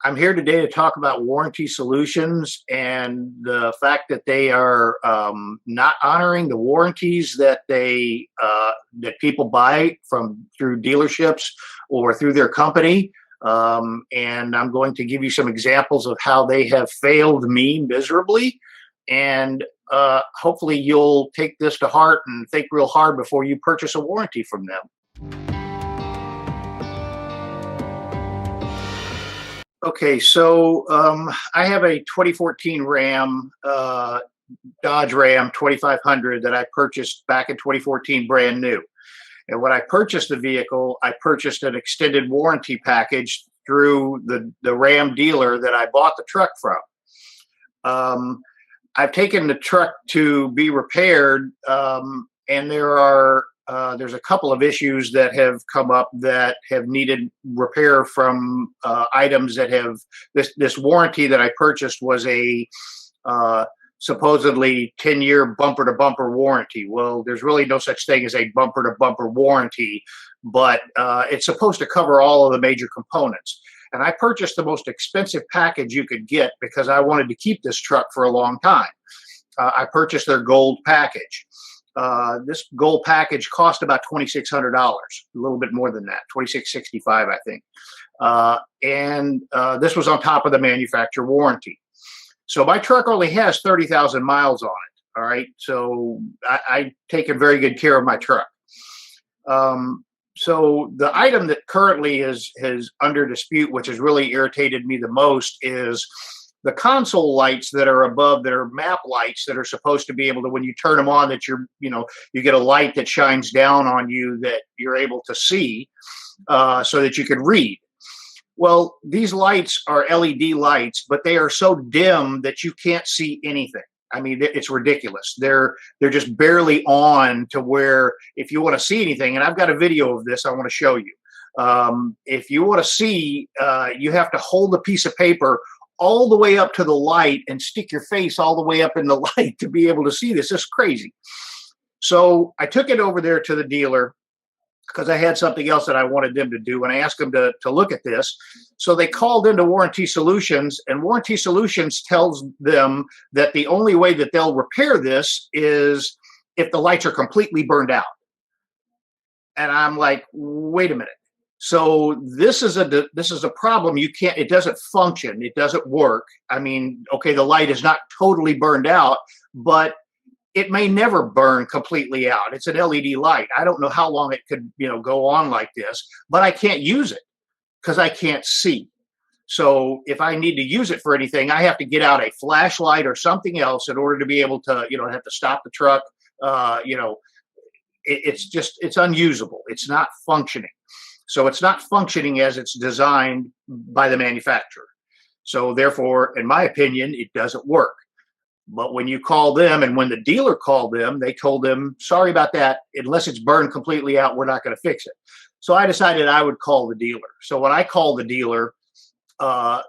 I'm here today to talk about Warranty Solutions and the fact that they are not honoring the warranties that that people buy from through dealerships or through their company. And I'm going to give you some examples of how they have failed me miserably. And hopefully you'll take this to heart and think real hard before you purchase a warranty from them. Okay, so I have a 2014 Ram, Dodge Ram 2500 that I purchased back in 2014, brand new. And when I purchased the vehicle, I purchased an extended warranty package through the Ram dealer that I bought the truck from. I've taken the truck to be repaired, and there's a couple of issues that have come up that have needed repair from items that have this warranty that I purchased was a supposedly 10-year bumper-to-bumper warranty. Well, there's really no such thing as a bumper-to-bumper warranty, but it's supposed to cover all of the major components. And I purchased the most expensive package you could get because I wanted to keep this truck for a long time. I purchased their gold package. This gold package cost about $2,600, a little bit more than that, $2,665, I think. And this was on top of the manufacturer warranty. So my truck only has 30,000 miles on it. All right. So I take very good care of my truck. So the item that currently is under dispute, which has really irritated me the most, is the console lights that are above, that are map lights that are supposed to be able to, when you turn them on, that you get a light that shines down on you that you're able to see, so that you can read. Well, these lights are LED lights, but they are so dim that you can't see anything. I mean, it's ridiculous. They're just barely on to where if you want to see anything, and I've got a video of this I want to show you. If you want to see, you have to hold a piece of paper all the way up to the light and stick your face all the way up in the light to be able to see this. It's crazy. So I took it over there to the dealer because I had something else that I wanted them to do, and I asked them to look at this. So they called into Warranty Solutions, and Warranty Solutions tells them that the only way that they'll repair this is if the lights are completely burned out. And I'm like, wait a minute. So this is a problem. It doesn't function. It doesn't work. I mean, okay, the light is not totally burned out, but it may never burn completely out. It's an LED light. I don't know how long it could, go on like this, but I can't use it because I can't see. So if I need to use it for anything, I have to get out a flashlight or something else in order to be able to, have to stop the truck. It's unusable. It's not functioning. So it's not functioning as it's designed by the manufacturer. So therefore, in my opinion, it doesn't work. But when you call them, and when the dealer called them, they told them, sorry about that. Unless it's burned completely out, we're not going to fix it. So I decided I would call the dealer. So when I called the dealer, the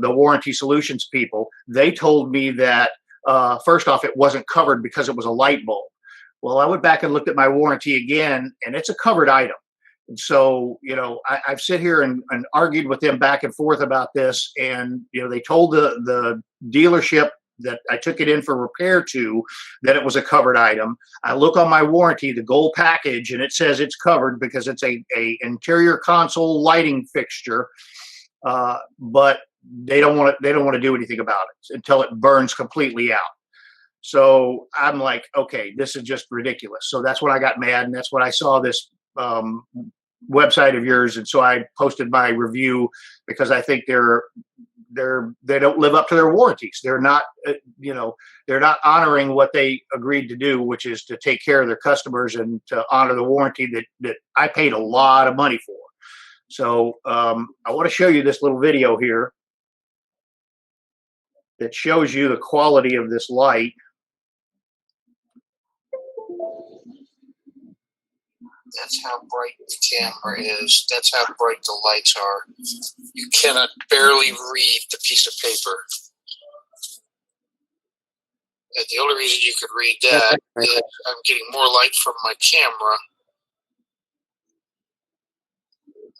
Warranty Solutions people, they told me that, first off, it wasn't covered because it was a light bulb. Well, I went back and looked at my warranty again, and it's a covered item. And so, I've sit here and argued with them back and forth about this. And, they told the dealership that I took it in for repair to that it was a covered item. I look on my warranty, the gold package, and it says it's covered because it's a interior console lighting fixture. But they don't want to do anything about it until it burns completely out. So I'm like, okay, this is just ridiculous. So that's when I got mad, and that's when I saw this website of yours, and so I posted my review because I think they don't live up to their warranties. They're not they're not honoring what they agreed to do, which is to take care of their customers and to honor the warranty that I paid a lot of money for. So I want to show you this little video here that shows you the quality of this light. That's how bright the camera is. That's how bright the lights are. You cannot barely read the piece of paper. And the only reason you could read that is I'm getting more light from my camera.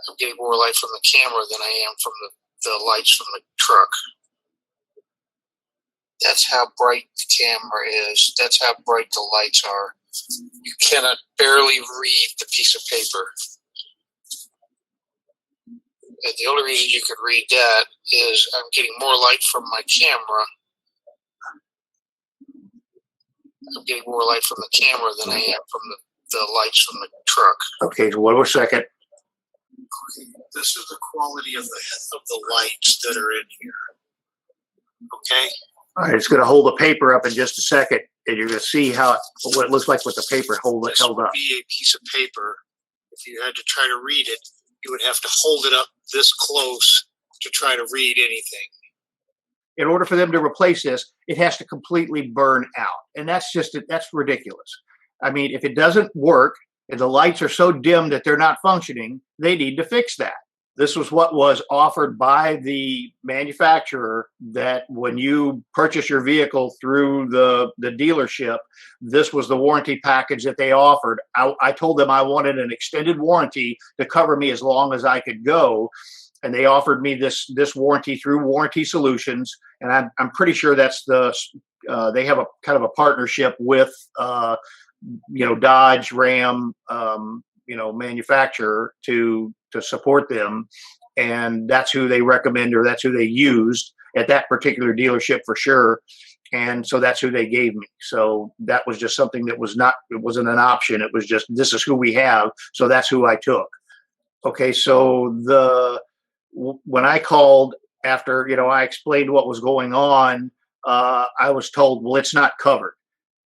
I'm getting more light from the camera than I am from the lights from the truck. That's how bright the camera is. That's how bright the lights are. You cannot barely read the piece of paper. And the only reason you could read that is I'm getting more light from my camera. I'm getting more light from the camera than I am from the lights from the truck. Okay, so one more second. Okay, this is the quality of the lights that are in here. Okay? All right, it's going to hold the paper up in just a second, and you're going to see what it looks like with the paper held This up. would be a piece of paper. If you had to try to read it, you would have to hold it up this close to try to read anything. In order for them to replace this, it has to completely burn out, and that's ridiculous. I mean, if it doesn't work and the lights are so dim that they're not functioning, they need to fix that. This was what was offered by the manufacturer, that when you purchase your vehicle through the dealership, this was the warranty package that they offered. I told them I wanted an extended warranty to cover me as long as I could go. And they offered me this warranty through Warranty Solutions. And I'm pretty sure that's they have a kind of a partnership with, Dodge, Ram, manufacturer to support them, and that's who they recommend, or that's who they used at that particular dealership for sure. And so that's who they gave me. So that was just something that it wasn't an option. It was just, this is who we have. So that's who I took. Okay. So when I called after, I explained what was going on, I was told, well, it's not covered.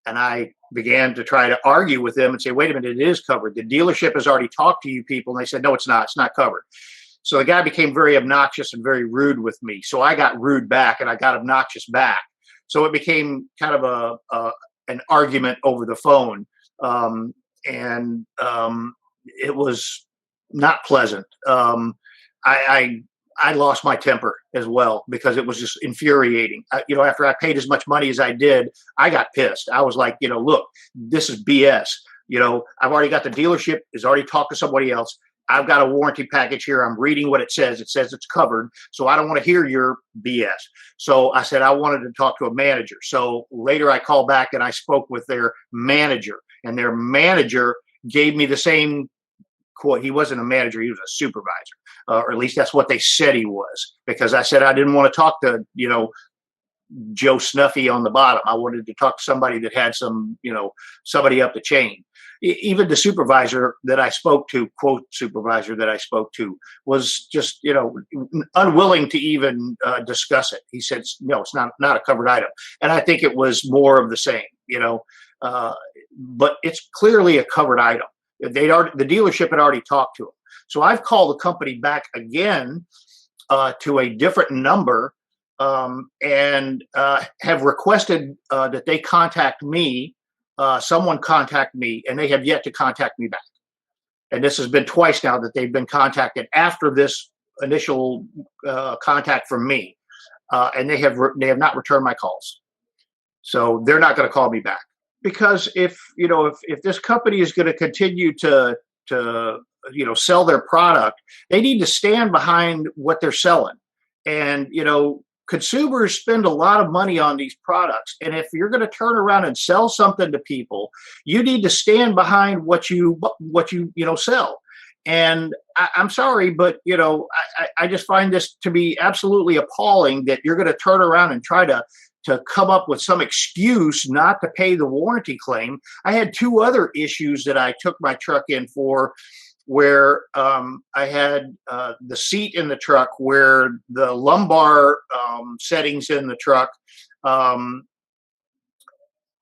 And I began to try to argue with them and say, wait a minute, it is covered. The dealership has already talked to you people. And they said, no, it's not. It's not covered. So the guy became very obnoxious and very rude with me. So I got rude back and I got obnoxious back. So it became kind of an argument over the phone. It was not pleasant. I lost my temper as well, because it was just infuriating. After I paid as much money as I did, I got pissed. I was like, look, this is BS. I've already got the dealership has already talked to somebody else. I've got a warranty package here. I'm reading what it says. It says it's covered. So I don't want to hear your BS. So I said I wanted to talk to a manager. So later I called back and I spoke with their manager, and their manager gave me the same quote. He wasn't a manager. He was a supervisor. Or at least that's what they said he was, because I said I didn't want to talk to, Joe Snuffy on the bottom. I wanted to talk to somebody that had somebody up the chain. Even the supervisor that I spoke to, quote supervisor that I spoke to, was just, unwilling to even discuss it. He said, no, it's not a covered item. And I think it was more of the same, but it's clearly a covered item. The dealership had already talked to him. So I've called the company back again to a different number and have requested that they contact me, someone contact me, and they have yet to contact me back. And this has been twice now that they've been contacted after this initial contact from me, and they have not returned my calls. So they're not going to call me back, because if this company is going to continue to sell their product, they need to stand behind what they're selling. And, consumers spend a lot of money on these products. And if you're going to turn around and sell something to people, you need to stand behind what you sell. And I'm sorry, but, I just find this to be absolutely appalling that you're going to turn around and try to come up with some excuse not to pay the warranty claim. I had two other issues that I took my truck in for, where I had the seat in the truck where the lumbar settings in the truck,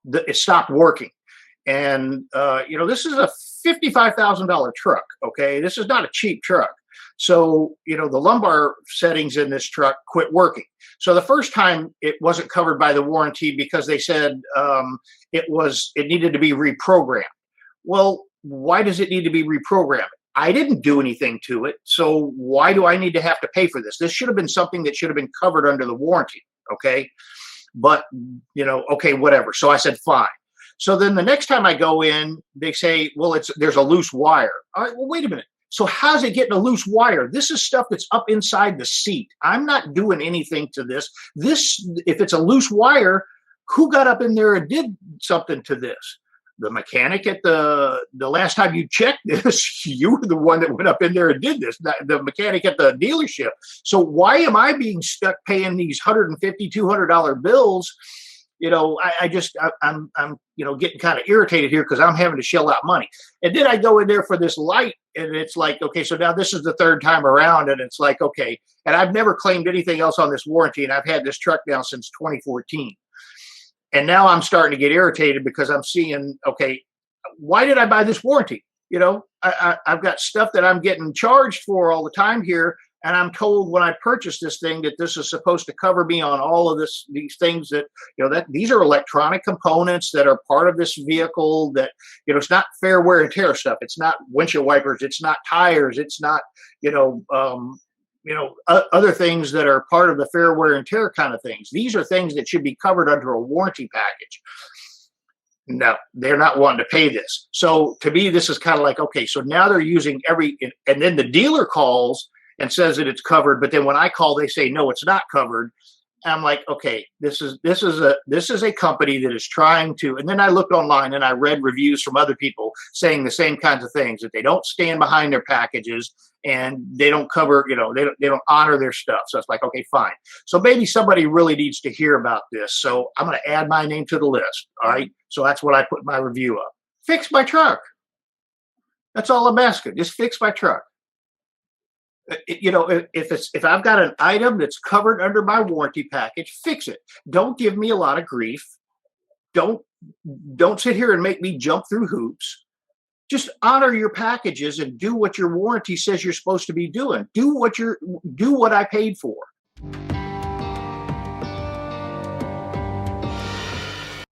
it stopped working. And, this is a $55,000 truck. Okay. This is not a cheap truck. So, the lumbar settings in this truck quit working. So the first time it wasn't covered by the warranty because they said it needed to be reprogrammed. Well, why does it need to be reprogrammed? I didn't do anything to it. So why do I need to have to pay for this? This should have been something that should have been covered under the warranty. Okay. But, okay, whatever. So I said, fine. So then the next time I go in, they say, well, there's a loose wire. All right, well, wait a minute. So how's it getting a loose wire? This is stuff that's up inside the seat. I'm not doing anything to this. If it's a loose wire, who got up in there and did something to this? The mechanic at the last time you checked this, you were the one that went up in there and did this, the mechanic at the dealership. So why am I being stuck paying these $150, $200 bills? I'm getting kind of irritated here because I'm having to shell out money. And then I go in there for this light and it's like, okay, so now this is the third time around and it's like, okay, and I've never claimed anything else on this warranty and I've had this truck now since 2014. And now I'm starting to get irritated because I'm seeing, okay, why did I buy this warranty? I've got stuff that I'm getting charged for all the time here. And I'm told when I purchased this thing that this is supposed to cover me on all of these things that, that these are electronic components that are part of this vehicle that, it's not fair wear and tear stuff. It's not windshield wipers. It's not tires. It's not, other things that are part of the fair wear and tear kind of things. These are things that should be covered under a warranty package. No, they're not wanting to pay this. So to me, this is kind of like, okay, so now they're using and then the dealer calls and says that it's covered, but then when I call, they say no, it's not covered. And I'm like, okay, this is a company that is trying to. And then I looked online and I read reviews from other people saying the same kinds of things, that they don't stand behind their packages and they don't cover, they don't honor their stuff. So it's like, okay, fine. So maybe somebody really needs to hear about this. So I'm going to add my name to the list. All right. So that's what I put my review up. Fix my truck. That's all I'm asking. Just fix my truck. If I've got an item that's covered under my warranty package, fix it. Don't give me a lot of grief. Don't sit here and make me jump through hoops. Just honor your packages and do what your warranty says you're supposed to be doing. Do what I paid for.